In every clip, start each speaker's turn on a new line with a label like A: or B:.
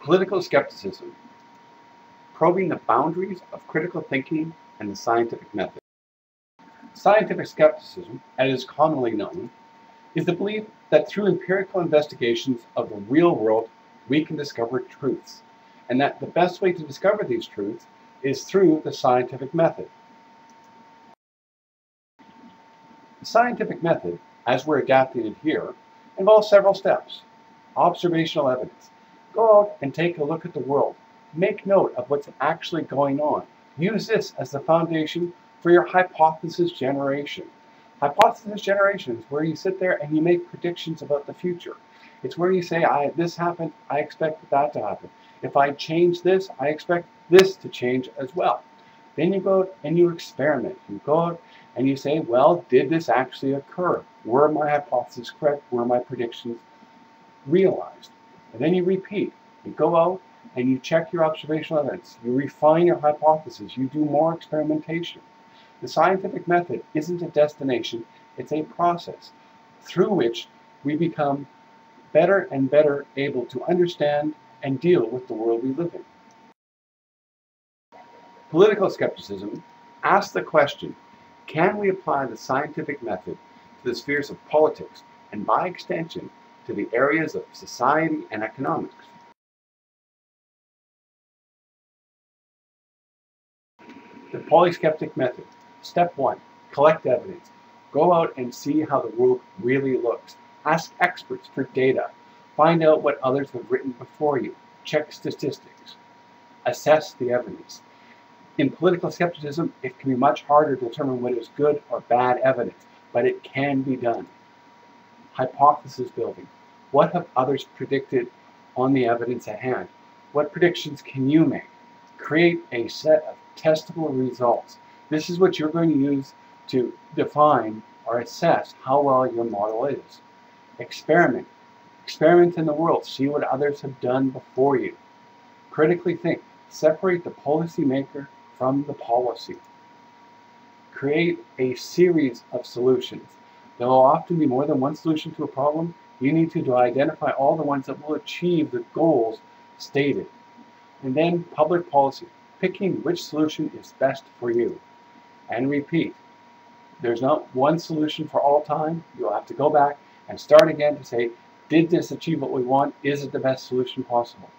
A: Political skepticism, probing the boundaries of critical thinking and the scientific method. Scientific skepticism, as it is commonly known, is the belief that through empirical investigations of the real world we can discover truths, and that the best way to discover these truths is through the scientific method. The scientific method, as we're adapting it here, involves several steps. Observational evidence. Go out and take a look at the world. Make note of what's actually going on. Use this as the foundation for your hypothesis generation. Hypothesis generation is where you sit there and you make predictions about the future. It's where you say, this happened, I expect that to happen. If I change this, I expect this to change as well. Then you go out and you experiment. You go out and you say, well, did this actually occur? Were my hypotheses correct? Were my predictions realized? And then you repeat. You go out and you check your observational evidence. You refine your hypothesis. You do more experimentation. The scientific method isn't a destination, it's a process through which we become better and better able to understand and deal with the world we live in. Political skepticism asks the question, can we apply the scientific method to the spheres of politics and by extension to the areas of society and economics? The PoliSkeptic Method. Step 1. Collect evidence. Go out and see how the world really looks. Ask experts for data. Find out what others have written before you. Check statistics. Assess the evidence. In political skepticism, it can be much harder to determine what is good or bad evidence, but it can be done. Hypothesis building. What have others predicted on the evidence at hand? What predictions can you make? Create a set of testable results. This is what you're going to use to define or assess how well your model is. Experiment. Experiment in the world. See what others have done before you. Critically think. Separate the policy maker from the policy. Create a series of solutions. There will often be more than one solution to a problem. You need to identify all the ones that will achieve the goals stated. And then public policy. Picking which solution is best for you. And repeat. There's not one solution for all time. You'll have to go back and start again to say, did this achieve what we want? Is it the best solution possible?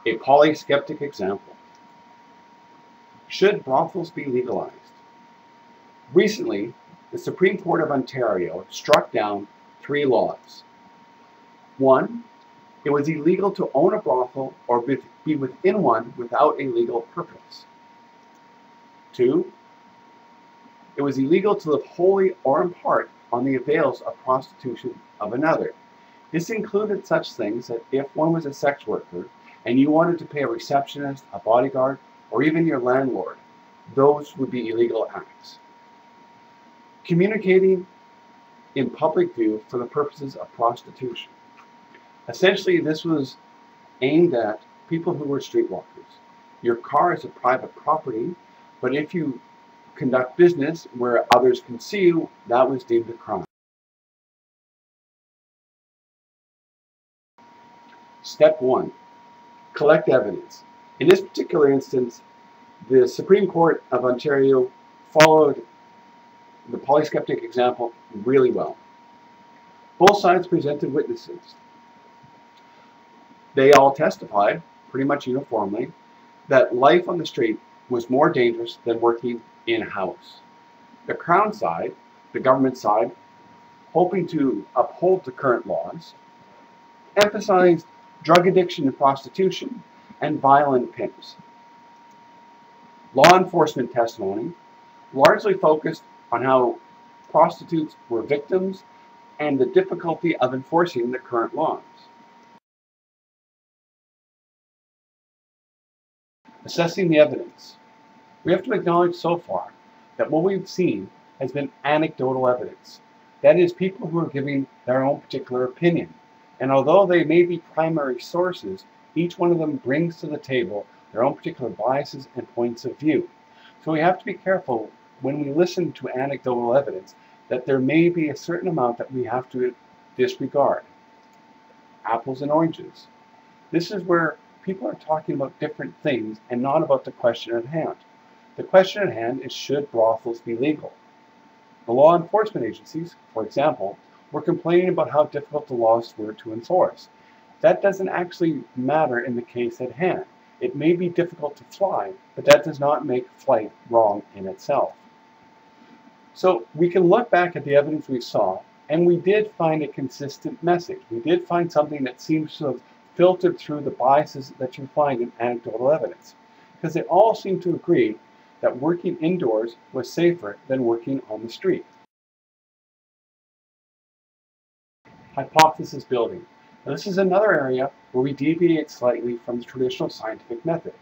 A: A PoliSkeptic example. Should brothels be legalized? Recently, the Supreme Court of Ontario struck down 3 laws. 1. It was illegal to own a brothel or be within one without a legal purpose. 2. It was illegal to live wholly or in part on the avails of prostitution of another. This included such things that if one was a sex worker and you wanted to pay a receptionist, a bodyguard, or even your landlord, those would be illegal acts. Communicating in public view for the purposes of prostitution. Essentially, this was aimed at people who were streetwalkers. Your car is a private property, but if you conduct business where others can see you, that was deemed a crime. Step 1. Collect evidence. In this particular instance, the Supreme Court of Ontario followed the PoliSkeptic example really well. Both sides presented witnesses. They all testified, pretty much uniformly, that life on the street was more dangerous than working in a house. The Crown side, the government side, hoping to uphold the current laws, emphasized drug addiction and prostitution and violent pimps. Law enforcement testimony largely focused on how prostitutes were victims and the difficulty of enforcing the current laws. Assessing the evidence. We have to acknowledge so far that what we've seen has been anecdotal evidence. That is, people who are giving their own particular opinion. And although they may be primary sources, each one of them brings to the table their own particular biases and points of view. So we have to be careful when we listen to anecdotal evidence that there may be a certain amount that we have to disregard. Apples and oranges. This is where people are talking about different things and not about the question at hand. The question at hand is, should brothels be legal? The law enforcement agencies, for example, were complaining about how difficult the laws were to enforce. That doesn't actually matter in the case at hand. It may be difficult to fly, but that does not make flight wrong in itself. So we can look back at the evidence we saw, and we did find a consistent message. We did find something that seems to have filtered through the biases that you find in anecdotal evidence, because they all seem to agree that working indoors was safer than working on the street. Hypothesis building. Now, this is another area where we deviate slightly from the traditional scientific method.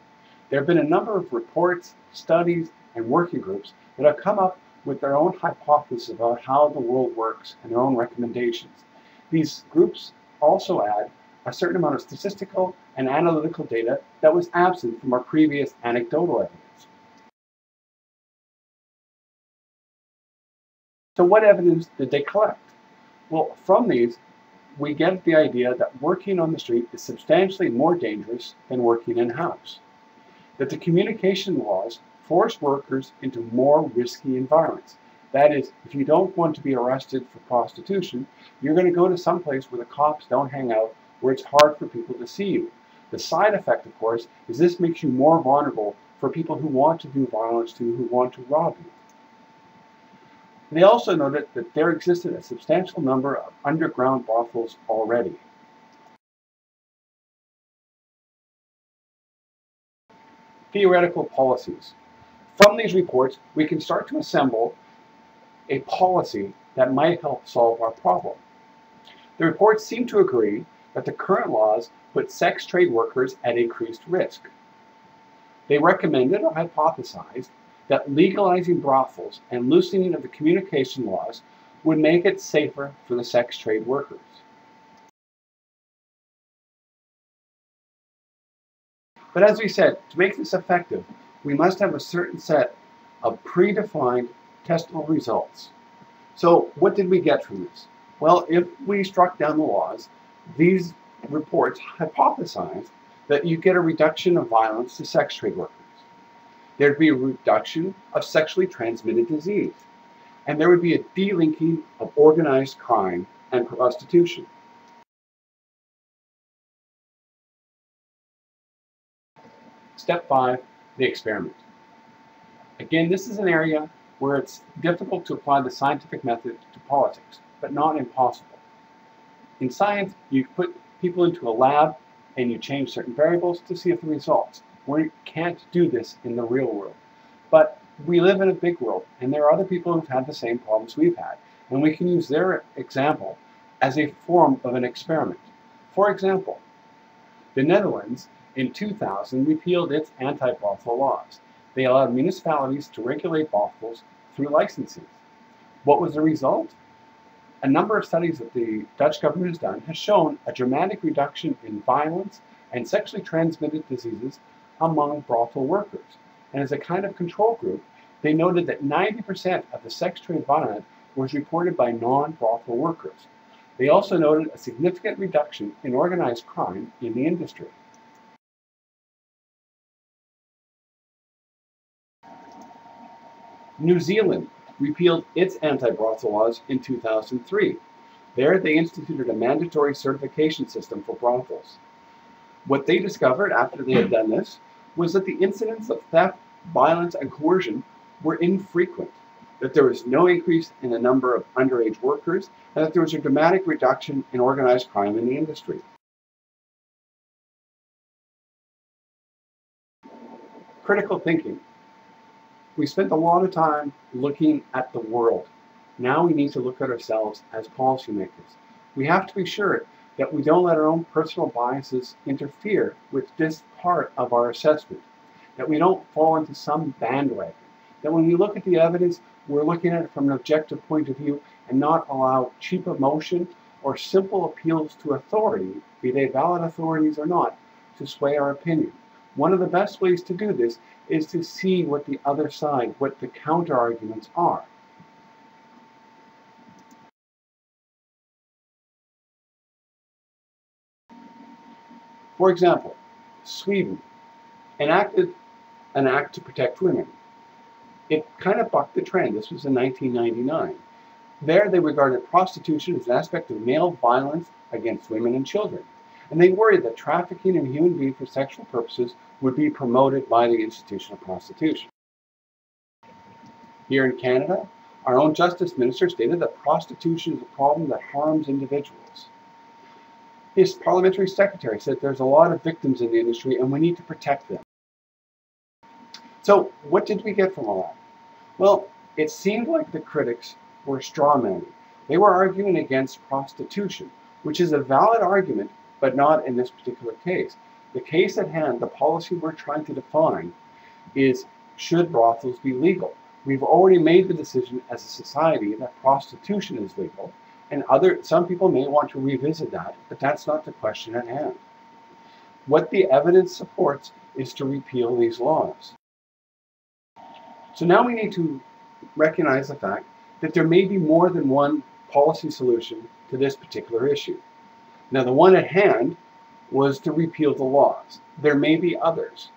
A: There have been a number of reports, studies, and working groups that have come up with their own hypothesis about how the world works and their own recommendations. These groups also add a certain amount of statistical and analytical data that was absent from our previous anecdotal evidence. So what evidence did they collect? Well, from these, we get the idea that working on the street is substantially more dangerous than working in-house. That the communication laws force workers into more risky environments. That is, if you don't want to be arrested for prostitution, you're going to go to some place where the cops don't hang out, where it's hard for people to see you. The side effect, of course, is this makes you more vulnerable for people who want to do violence to you, who want to rob you. They also noted that there existed a substantial number of underground brothels already. Theoretical policies. From these reports, we can start to assemble a policy that might help solve our problem. The reports seem to agree that the current laws put sex trade workers at increased risk. They recommended or hypothesized that legalizing brothels and loosening of the communication laws would make it safer for the sex trade workers. But as we said, to make this effective, we must have a certain set of predefined testable results. So what did we get from this? Well, if we struck down the laws, these reports hypothesized that you get a reduction of violence to sex trade workers. There'd be a reduction of sexually transmitted disease, and there would be a delinking of organized crime and prostitution. Step 5, the experiment. Again, this is an area where it's difficult to apply the scientific method to politics, but not impossible. In science, you put people into a lab and you change certain variables to see if the results. We can't do this in the real world. But we live in a big world, and there are other people who've had the same problems we've had, and we can use their example as a form of an experiment. For example, the Netherlands in 2000 repealed its anti-brothel laws. They allowed municipalities to regulate brothels through licensing. What was the result? A number of studies that the Dutch government has done has shown a dramatic reduction in violence and sexually transmitted diseases among brothel workers. And as a kind of control group, they noted that 90% of the sex trade violence was reported by non-brothel workers. They also noted a significant reduction in organized crime in the industry. New Zealand repealed its anti-brothel laws in 2003. There, they instituted a mandatory certification system for brothels. What they discovered after they had done this was that the incidents of theft, violence, and coercion were infrequent, that there was no increase in the number of underage workers, and that there was a dramatic reduction in organized crime in the industry. Critical thinking. We spent a lot of time looking at the world. Now we need to look at ourselves as policymakers. We have to be sure that we don't let our own personal biases interfere with this part of our assessment, that we don't fall into some bandwagon, that when we look at the evidence, we're looking at it from an objective point of view and not allow cheap emotion or simple appeals to authority, be they valid authorities or not, to sway our opinion. One of the best ways to do this is to see what the other side, what the counter-arguments are. For example, Sweden enacted an act to protect women. It kind of bucked the trend. This was in 1999. There, they regarded prostitution as an aspect of male violence against women and children. And they worried that trafficking in human beings for sexual purposes would be promoted by the institution of prostitution. Here in Canada, our own Justice Minister stated that prostitution is a problem that harms individuals. His parliamentary secretary said there's a lot of victims in the industry and we need to protect them. So what did we get from all that? Well, it seemed like the critics were strawmanning. They were arguing against prostitution, which is a valid argument, but not in this particular case. The case at hand, the policy we're trying to define, is should brothels be legal? We've already made the decision as a society that prostitution is legal, and some people may want to revisit that, but that's not the question at hand. What the evidence supports is to repeal these laws. So now we need to recognize the fact that there may be more than one policy solution to this particular issue. Now, the one at hand was to repeal the laws. There may be others.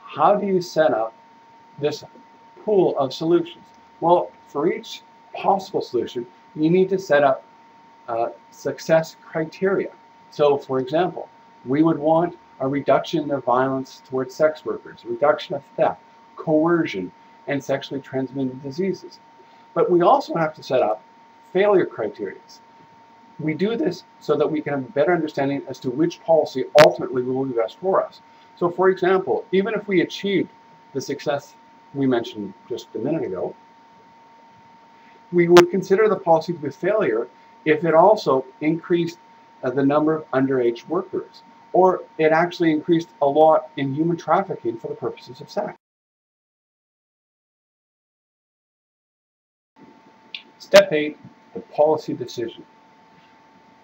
A: How do you set up this pool of solutions? Well, for each possible solution, you need to set up success criteria. So, for example, we would want a reduction of violence towards sex workers, a reduction of theft, coercion, and sexually transmitted diseases. But we also have to set up failure criteria. We do this so that we can have a better understanding as to which policy ultimately will be best for us. So, for example, even if we achieved the success we mentioned just a minute ago, we would consider the policy to be a failure if it also increased the number of underage workers, or it actually increased a lot in human trafficking for the purposes of sex. Step 8, the policy decision.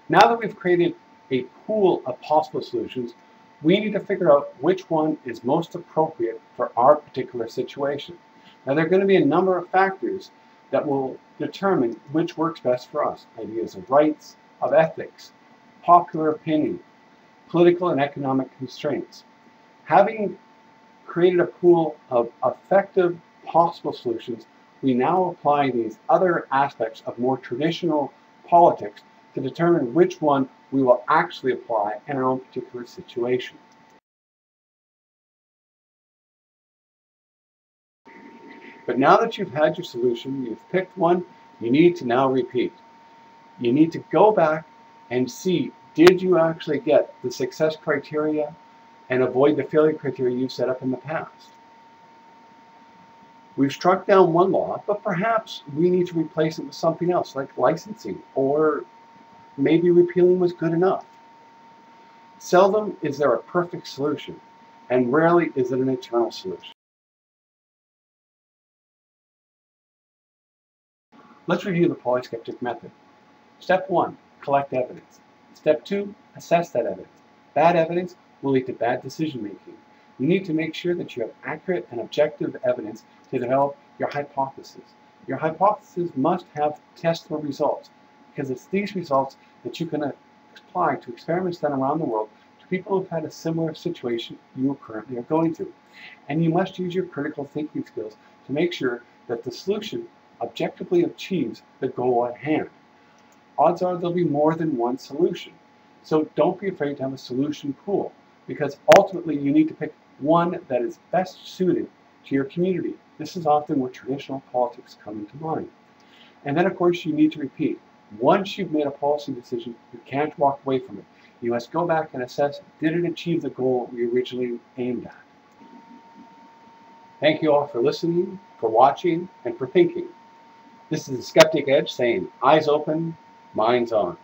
A: Now that we've created a pool of possible solutions, we need to figure out which one is most appropriate for our particular situation. Now, there are going to be a number of factors that will determine which works best for us. Ideas of rights, of ethics, popular opinion, political and economic constraints. Having created a pool of effective possible solutions, we now apply these other aspects of more traditional politics to determine which one we will actually apply in our own particular situation. But now that you've had your solution, you've picked one, you need to now repeat. You need to go back and see, did you actually get the success criteria and avoid the failure criteria you've set up in the past? We've struck down one law, but perhaps we need to replace it with something else, like licensing, or maybe repealing was good enough. Seldom is there a perfect solution, and rarely is it an eternal solution. Let's review the PoliSkeptic method. Step 1, collect evidence. Step 2, assess that evidence. Bad evidence will lead to bad decision making. You need to make sure that you have accurate and objective evidence to develop your hypothesis. Your hypothesis must have testable results, because it's these results that you can apply to experiments done around the world to people who've had a similar situation you currently are going through. And you must use your critical thinking skills to make sure that the solution objectively achieves the goal at hand. Odds are there'll be more than one solution. So don't be afraid to have a solution pool, because ultimately you need to pick one that is best suited to your community. This is often where traditional politics come into mind. And then, of course, you need to repeat. Once you've made a policy decision, you can't walk away from it. You must go back and assess, did it achieve the goal we originally aimed at? Thank you all for listening, for watching, and for thinking. This is the Skeptic Edge saying, eyes open, minds on.